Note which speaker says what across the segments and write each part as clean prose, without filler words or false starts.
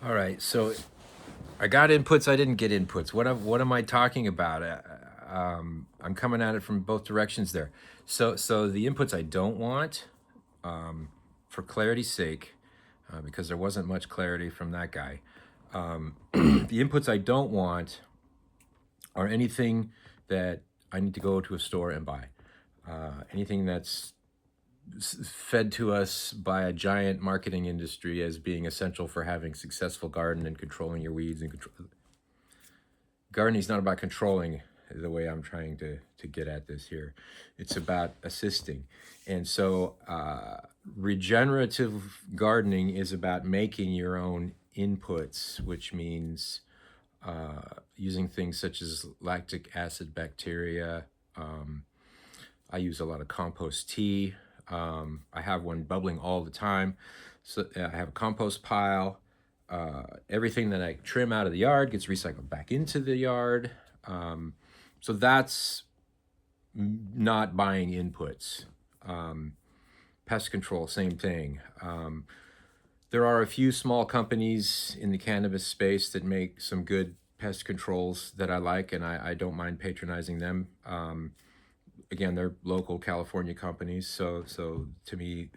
Speaker 1: All right, so I got inputs. I didn't get inputs. What am I talking about? I'm coming at it from both directions there. So the inputs I don't want, for clarity's sake, because there wasn't much clarity from that guy. The inputs I don't want are anything that I need to go to a store and buy. Anything that's fed to us by a giant marketing industry as being essential for having successful garden and controlling your weeds and control. Gardening is not about controlling the way I'm trying to get at this here. It's about assisting. And so regenerative gardening is about making your own inputs, which means using things such as lactic acid bacteria. I use a lot of compost tea. I have one bubbling all the time. So I have a compost pile. Everything that I trim out of the yard gets recycled back into the yard. So that's not buying inputs. Pest control, same thing. There are a few small companies in the cannabis space that make some good pest controls that I like, and I don't mind patronizing them. Again, they're local California companies, so to me,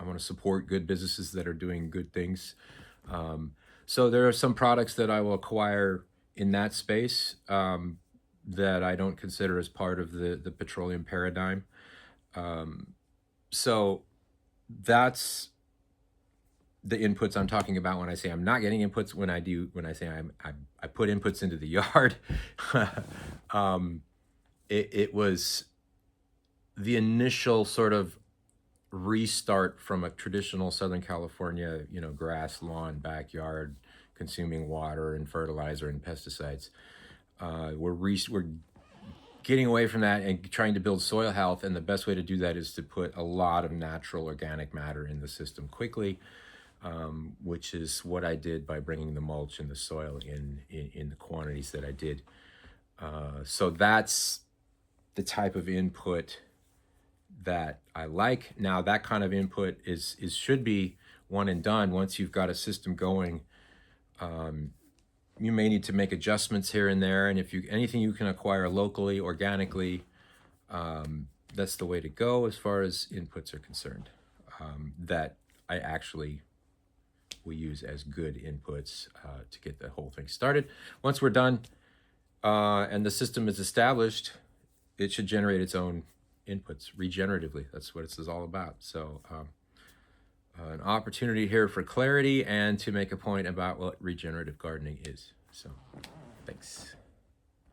Speaker 1: I want to support good businesses that are doing good things. So there are some products that I will acquire in that space, that I don't consider as part of the petroleum paradigm. So that's the inputs I'm talking about when I say I'm not getting inputs. When I say I put inputs into the yard, it was the initial sort of restart from a traditional Southern California, grass, lawn, backyard, consuming water and fertilizer and pesticides. We're getting away from that and trying to build soil health, and the best way to do that is to put a lot of natural organic matter in the system quickly, which is what I did by bringing the mulch and the soil in the quantities that I did. So that's the type of input that I like. Now, that kind of input is should be one and done. Once you've got a system going, you may need to make adjustments here and there. And if anything you can acquire locally, organically, that's the way to go as far as inputs are concerned. That I actually will use as good inputs to get the whole thing started. Once we're done and the system is established, it should generate its own inputs regeneratively. That's what this is all about. So an opportunity here for clarity and to make a point about what regenerative gardening is. So thanks.